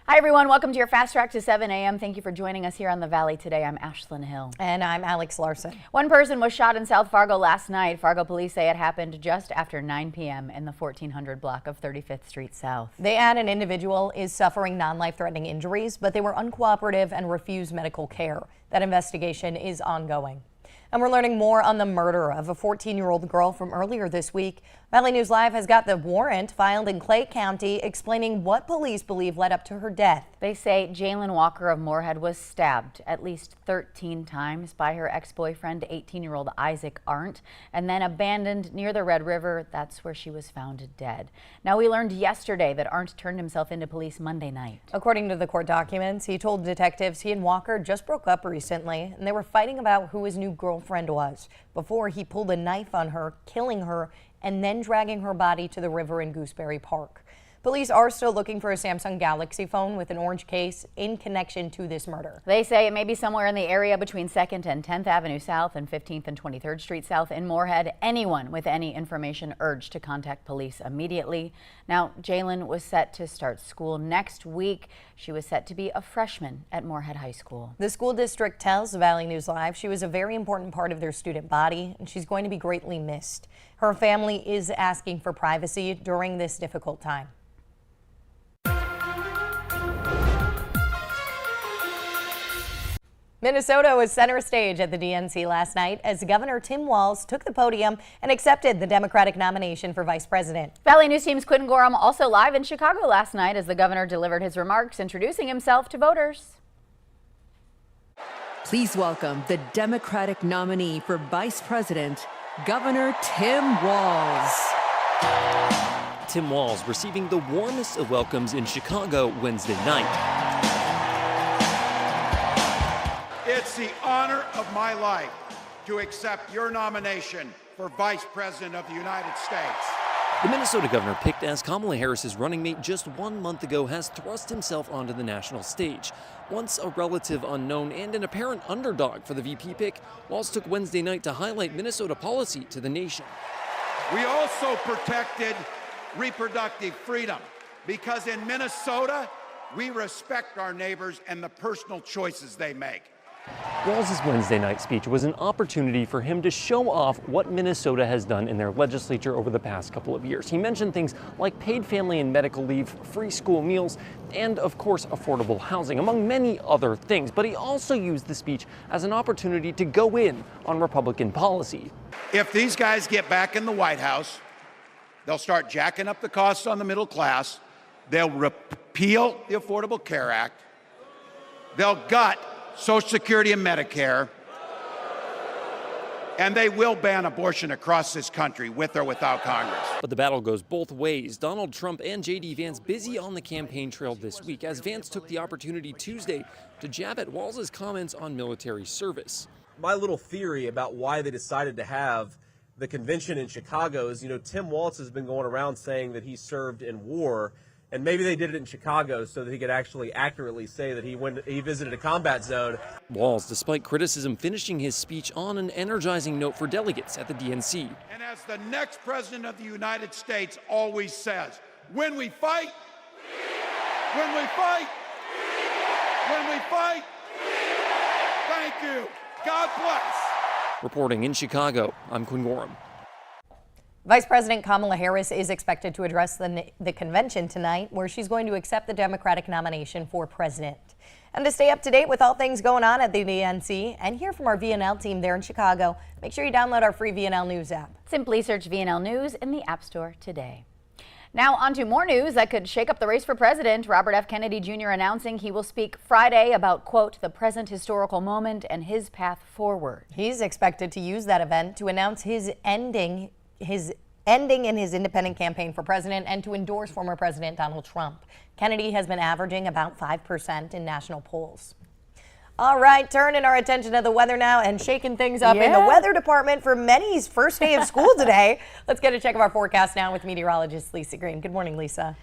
Hi, everyone. Welcome to your Fast Track to 7 a.m. Thank you for joining us here on the Valley today. I'm Ashlyn Hill. And I'm Alex Larson. One person was shot in South Fargo last night. Fargo police say it happened just after 9 p.m. in the 1400 block of 35th Street South. They add an individual is suffering non-life-threatening injuries, but they were uncooperative and refused medical care. That investigation is ongoing. And we're learning more on the murder of a 14-year-old girl from earlier this week. Valley News Live has got the warrant filed in Clay County explaining what police believe led up to her death. They say Jalen Walker of Moorhead was stabbed at least 13 times by her ex-boyfriend, 18-year-old Isaac Arndt, and then abandoned near the Red River. That's where she was found dead. Now, we learned yesterday that Arndt turned himself into police Monday night. According to the court documents, he told detectives he and Walker just broke up recently, and they were fighting about who his new girlfriend was before he pulled a knife on her, killing her, and then dragging her body to the river in Gooseberry Park. Police are still looking for a Samsung Galaxy phone with an orange case in connection to this murder. They say it may be somewhere in the area between 2nd and 10th Avenue South and 15th and 23rd Street South in Moorhead. Anyone with any information urged to contact police immediately. Now, Jalen was set to start school next week. She was set to be a freshman at Moorhead High School. The school district tells Valley News Live she was a very important part of their student body, and she's going to be greatly missed. Her family is asking for privacy during this difficult time. Minnesota was center stage at the DNC last night as Governor Tim Walz took the podium and accepted the Democratic nomination for vice president. Valley News Team's Quinn Gorham also live in Chicago last night as the governor delivered his remarks, introducing himself to voters. Please welcome the Democratic nominee for vice president, Governor Tim Walz. Tim Walz receiving the warmest of welcomes in Chicago Wednesday night. It's the honor of my life to accept your nomination for Vice President of the United States. The Minnesota governor, picked as Kamala Harris's running mate just 1 month ago, has thrust himself onto the national stage. Once a relative unknown and an apparent underdog for the VP pick, Walz took Wednesday night to highlight Minnesota policy to the nation. We also protected reproductive freedom because in Minnesota, we respect our neighbors and the personal choices they make. Walz's Wednesday night speech was an opportunity for him to show off what Minnesota has done in their legislature over the past couple of years. He mentioned things like paid family and medical leave, free school meals, and of course affordable housing, among many other things. But he also used the speech as an opportunity to go in on Republican policy. If these guys get back in the White House, they'll start jacking up the costs on the middle class. They'll repeal the Affordable Care Act. They'll gut Social Security and Medicare, and they will ban abortion across this country with or without Congress. But the battle goes both ways. Donald Trump and J.D. Vance busy on the campaign trail this week as Vance took the opportunity Tuesday to jab at Walz's comments on military service. My little theory about why they decided to have the convention in Chicago is, Tim Walz has been going around saying that he served in war. And maybe they did it in Chicago so that he could actually accurately say that he visited a combat zone. Walz, despite criticism, finishing his speech on an energizing note for delegates at the DNC. And as the next president of the United States always says, when we fight, when we fight, when we fight, thank you. God bless. Reporting in Chicago, I'm Quinn Gorham. Vice President Kamala Harris is expected to address the convention tonight, where she's going to accept the Democratic nomination for president. And to stay up to date with all things going on at the DNC and hear from our VNL team there in Chicago, make sure you download our free VNL News app. Simply search VNL News in the App Store today. Now on to more news that could shake up the race for president. Robert F. Kennedy Jr. announcing he will speak Friday about, quote, the present historical moment and his path forward. He's expected to use that event to announce his ending in his independent campaign for president and to endorse former President Donald Trump. Kennedy has been averaging about 5% in national polls. All right, turning our attention to the weather now and shaking things up in the Yeah. weather department for many's first day of school today. Let's get a check of our forecast now with meteorologist Lisa Green. Good morning, Lisa.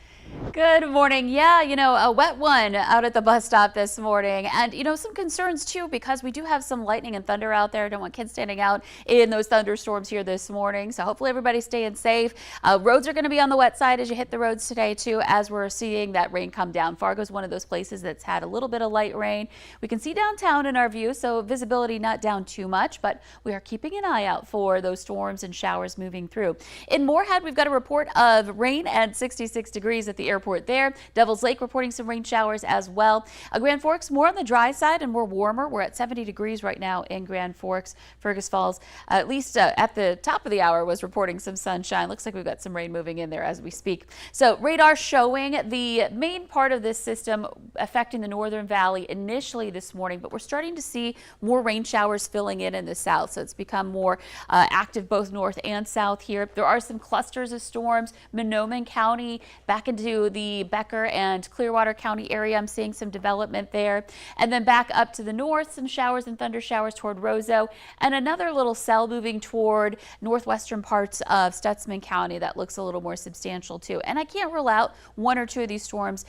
Good morning. Yeah, a wet one out at the bus stop this morning. And, some concerns too, because we do have some lightning and thunder out there. Don't want kids standing out in those thunderstorms here this morning. So hopefully everybody's staying safe. Roads are going to be on the wet side as you hit the roads today too, as we're seeing that rain come down. Fargo's one of those places that's had a little bit of light rain. We can see downtown in our view, so visibility not down too much, but we are keeping an eye out for those storms and showers moving through. In Moorhead, we've got a report of rain and 66 degrees at the airport there. Devil's Lake reporting some rain showers as well. Grand Forks more on the dry side and more warmer. We're at 70 degrees right now in Grand Forks. Fergus Falls, at least at the top of the hour, was reporting some sunshine. Looks like we've got some rain moving in there as we speak. So radar showing the main part of this system affecting the Northern Valley initially this morning, but we're starting to see more rain showers filling in the south. So it's become more active both north and south here. There are some clusters of storms. Monoman County back into the Becker and Clearwater County area. I'm seeing some development there. And then back up to the north, some showers and thunder showers toward Roseau, and another little cell moving toward northwestern parts of Stutsman County that looks a little more substantial too. And I can't rule out one or two of these storms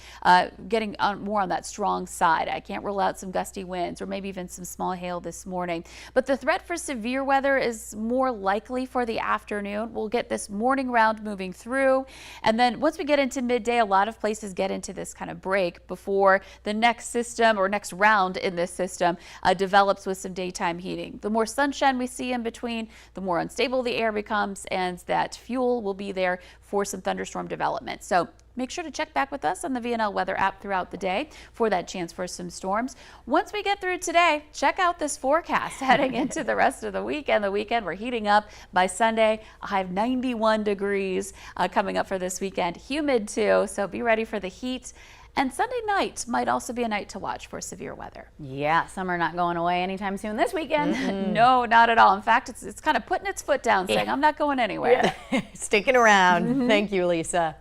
getting more on that strong side. I can't rule out some gusty winds or maybe even some small hail this morning. But the threat for severe weather is more likely for the afternoon. We'll get this morning round moving through. And then once we get into midday, a lot of places get into this kind of break before the next system or next round in this system develops with some daytime heating. The more sunshine we see in between, the more unstable the air becomes, and that fuel will be there for some thunderstorm development. So make sure to check back with us on the VNL weather app throughout the day for that chance for some storms. Once we get through today, check out this forecast heading into the rest of the weekend. The weekend, we're heating up by Sunday. A high of 91 degrees coming up for this weekend. Humid too, so be ready for the heat. And Sunday night might also be a night to watch for severe weather. Yeah, summer not going away anytime soon this weekend. No, not at all. In fact, it's kind of putting its foot down, saying, I'm not going anywhere. Sticking around. Thank you, Lisa.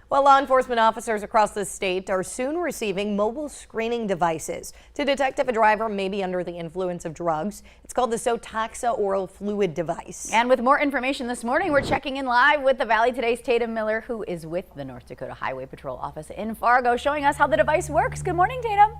Well, law enforcement officers across the state are soon receiving mobile screening devices to detect if a driver may be under the influence of drugs. It's called the Sotaxa oral fluid device. And with more information this morning, we're checking in live with the Valley Today's Tatum Miller, who is with the North Dakota Highway Patrol office in Fargo, showing us how the device works. Good morning, Tatum.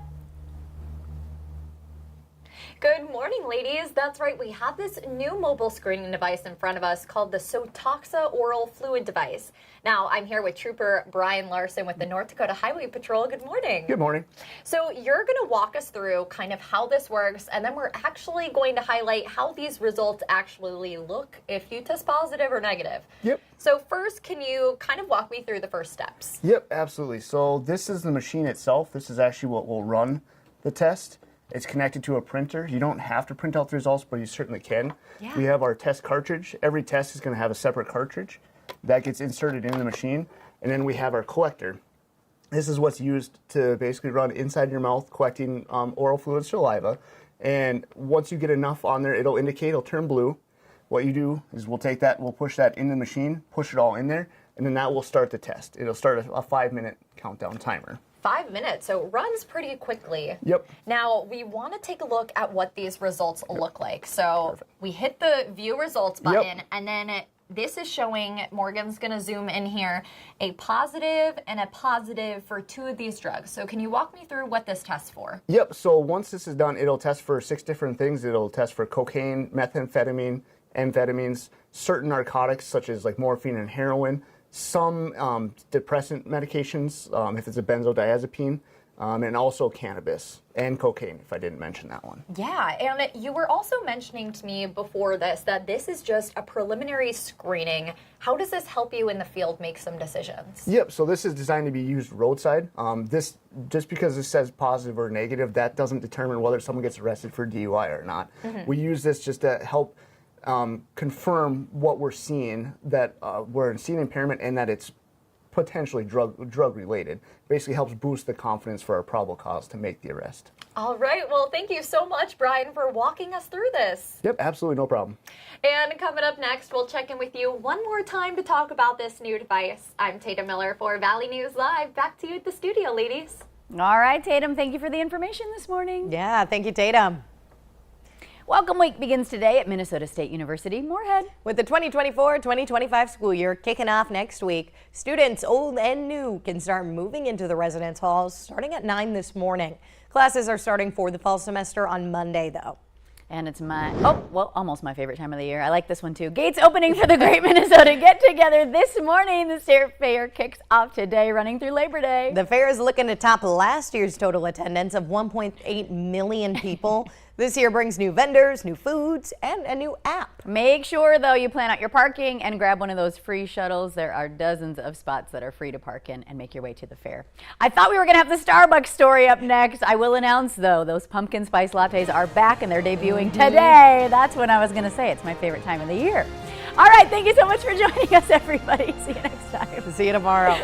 Good morning, ladies. That's right. We have this new mobile screening device in front of us called the Sotaxa oral fluid device. Now, I'm here with Trooper Brian Larson with the North Dakota Highway Patrol. Good morning. Good morning. So you're going to walk us through kind of how this works, and then we're actually going to highlight how these results actually look if you test positive or negative. Yep. So first, can you kind of walk me through the first steps? Yep, absolutely. So this is the machine itself. This is actually what will run the test. It's connected to a printer. You don't have to print out the results, but you certainly can. Yeah. We have our test cartridge. Every test is going to have a separate cartridge that gets inserted into the machine. And then we have our collector. This is what's used to basically run inside your mouth, collecting oral fluid saliva. And once you get enough on there, it'll indicate, it'll turn blue. What you do is we'll take that, we'll push that into the machine, push it all in there, and then that will start the test. It'll start a 5-minute countdown timer. 5 minutes, so it runs pretty quickly. Yep. Now, we want to take a look at what these results look like. So we hit the view results button, and then this is showing, Morgan's going to zoom in here, a positive and a positive for 2 of these drugs. So can you walk me through what this tests for? Yep, so once this is done, it'll test for 6 different things. It'll test for cocaine, methamphetamine, amphetamines, certain narcotics such as like morphine and heroin, some depressant medications, if it's a benzodiazepine, and also cannabis and cocaine, if I didn't mention that one. Yeah, and you were also mentioning to me before this that this is just a preliminary screening. How does this help you in the field make some decisions? Yep, so this is designed to be used roadside. This, just because it says positive or negative, that doesn't determine whether someone gets arrested for DUI or not. We use this just to help confirm what we're seeing, that we're seeing impairment and that it's potentially drug related. Basically helps boost the confidence for our probable cause to make the arrest. All right, well, thank you so much, Brian, for walking us through this. Yep, absolutely, no problem. And coming up next, we'll check in with you one more time to talk about this new device. I'm Tatum Miller for Valley News Live. Back to you at the studio, ladies. All right, Tatum, thank you for the information this morning. Yeah, thank you, Tatum. Welcome Week begins today at Minnesota State University, Moorhead. With the 2024-2025 school year kicking off next week, students old and new can start moving into the residence halls starting at 9 this morning. Classes are starting for the fall semester on Monday, though. And it's almost my favorite time of the year. I like this one too. Gates opening for the Great Minnesota Get Together this morning. The State Fair kicks off today, running through Labor Day. The fair is looking to top last year's total attendance of 1.8 million people. This year brings new vendors, new foods, and a new app. Make sure, though, you plan out your parking and grab one of those free shuttles. There are dozens of spots that are free to park in and make your way to the fair. I thought we were going to have the Starbucks story up next. I will announce, though, those pumpkin spice lattes are back and they're debuting today. That's when I was going to say it's my favorite time of the year. All right, thank you so much for joining us, everybody. See you next time. See you tomorrow.